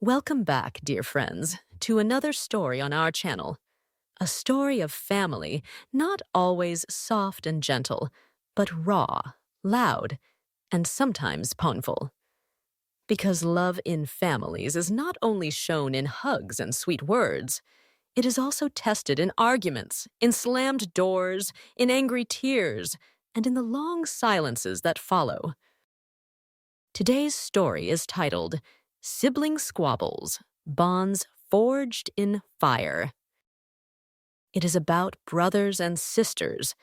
Welcome back, dear friends, to another story on our channel. A story of family, not always soft and gentle, but raw, loud, and sometimes painful. Because love in families is not only shown in hugs and sweet words, it is also tested in arguments, in slammed doors, in angry tears, and in the long silences that follow. Today's story is titled Sibling Squabbles, Bonds Forged in Fire. It is about brothers and sisters,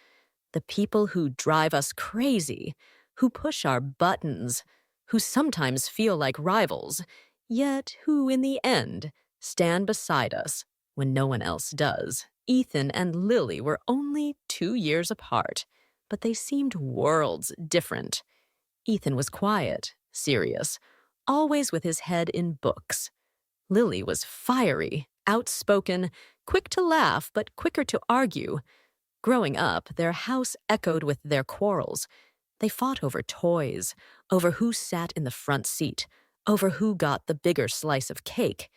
the people who drive us crazy, who push our buttons, who sometimes feel like rivals, yet who, in the end, stand beside us when no one else does. Ethan and Lily were only 2 years apart, but they seemed worlds different. Ethan was quiet, serious, always with his head in books. Lily was fiery, outspoken, quick to laugh but quicker to argue. Growing up, their house echoed with their quarrels. They fought over toys, over who sat in the front seat, over who got the bigger slice of cake.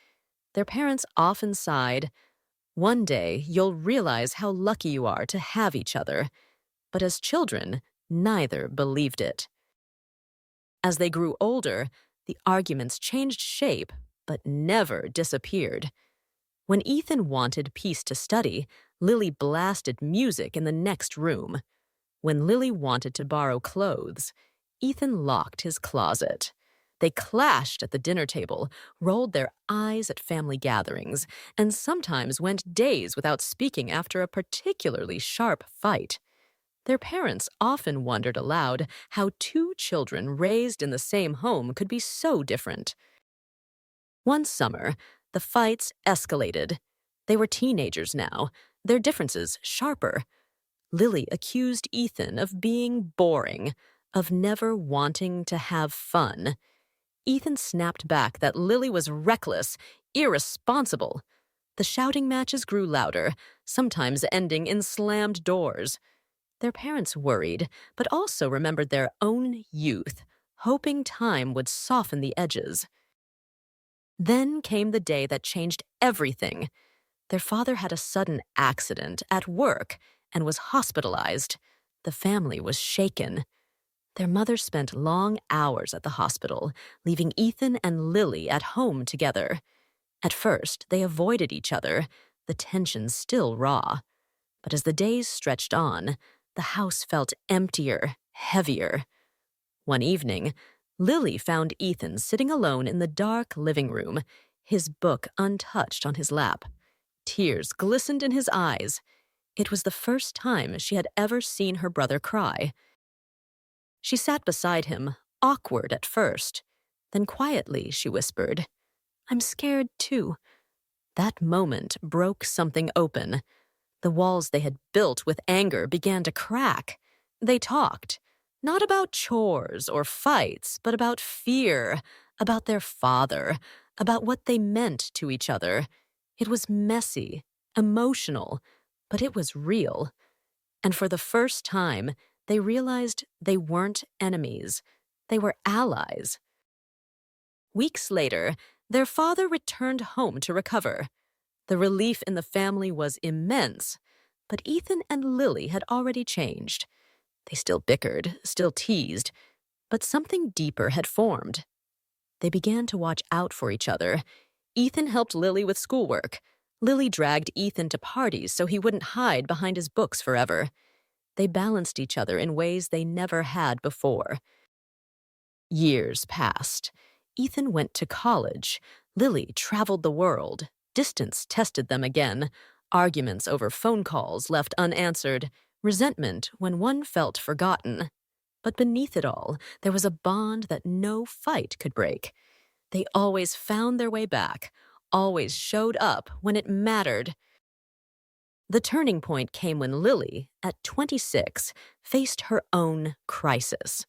Their parents often sighed, "One day you'll realize how lucky you are to have each other." But as children, neither believed it. As they grew older, the arguments changed shape, but never disappeared. When Ethan wanted peace to study, Lily blasted music in the next room. When Lily wanted to borrow clothes, Ethan locked his closet. They clashed at the dinner table, rolled their eyes at family gatherings, and sometimes went days without speaking after a particularly sharp fight. Their parents often wondered aloud how two children raised in the same home could be so different. One summer, the fights escalated. They were teenagers now, their differences sharper. Lily accused Ethan of being boring, of never wanting to have fun. Ethan snapped back that Lily was reckless, irresponsible. The shouting matches grew louder, sometimes ending in slammed doors. Their parents worried, but also remembered their own youth, hoping time would soften the edges. Then came the day that changed everything. Their father had a sudden accident at work and was hospitalized. The family was shaken. Their mother spent long hours at the hospital, leaving Ethan and Lily at home together. At first, they avoided each other, the tension still raw. But as the days stretched on, the house felt emptier, heavier. One evening, Lily found Ethan sitting alone in the dark living room, his book untouched on his lap. Tears glistened in his eyes. It was the first time she had ever seen her brother cry. She sat beside him, awkward at first. Then quietly she whispered, "I'm scared too." That moment broke something open. The walls they had built with anger began to crack. They talked, not about chores or fights, but about fear, about their father, about what they meant to each other. It was messy, emotional, but it was real. And for the first time, they realized they weren't enemies. They were allies. Weeks later, their father returned home to recover. The relief in the family was immense, but Ethan and Lily had already changed. They still bickered, still teased, but something deeper had formed. They began to watch out for each other. Ethan helped Lily with schoolwork. Lily dragged Ethan to parties so he wouldn't hide behind his books forever. They balanced each other in ways they never had before. Years passed. Ethan went to college. Lily traveled the world. Distance tested them again. Arguments over phone calls left unanswered. Resentment when one felt forgotten. But beneath it all, there was a bond that no fight could break. They always found their way back, always showed up when it mattered. The turning point came when Lily, at 26, faced her own crisis.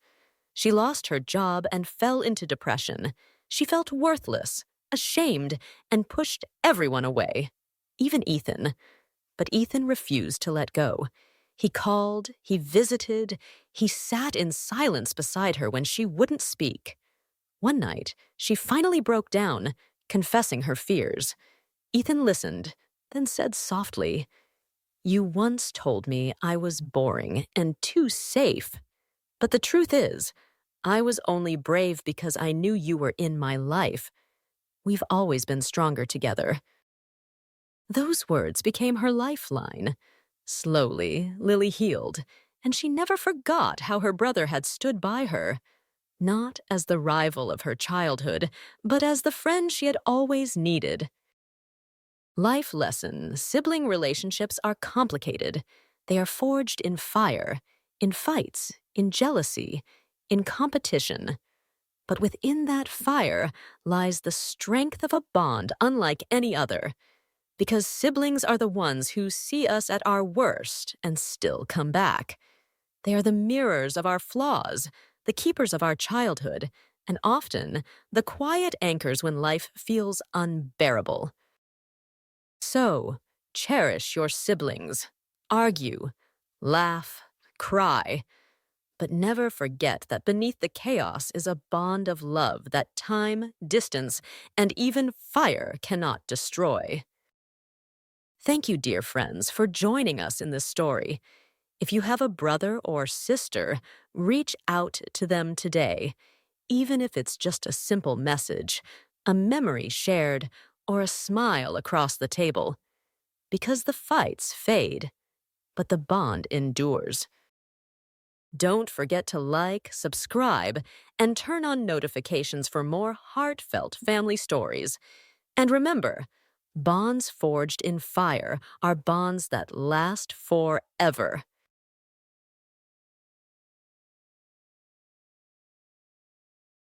She lost her job and fell into depression. She felt worthless, ashamed, and pushed everyone away, even Ethan. But Ethan refused to let go. He called, he visited, he sat in silence beside her when she wouldn't speak. One night, she finally broke down, confessing her fears. Ethan listened, then said softly, "You once told me I was boring and too safe. But the truth is, I was only brave because I knew you were in my life. We've always been stronger together." Those words became her lifeline. Slowly, Lily healed, and she never forgot how her brother had stood by her, not as the rival of her childhood, but as the friend she had always needed. Life lesson: sibling relationships are complicated. They are forged in fire, in fights, in jealousy, in competition. But within that fire lies the strength of a bond unlike any other. Because siblings are the ones who see us at our worst and still come back. They are the mirrors of our flaws, the keepers of our childhood, and often the quiet anchors when life feels unbearable. So, cherish your siblings. Argue, laugh, cry. But never forget that beneath the chaos is a bond of love that time, distance, and even fire cannot destroy. Thank you, dear friends, for joining us in this story. If you have a brother or sister, reach out to them today, even if it's just a simple message, a memory shared, or a smile across the table. Because the fights fade, but the bond endures. Don't forget to like, subscribe, and turn on notifications for more heartfelt family stories. And remember, bonds forged in fire are bonds that last forever.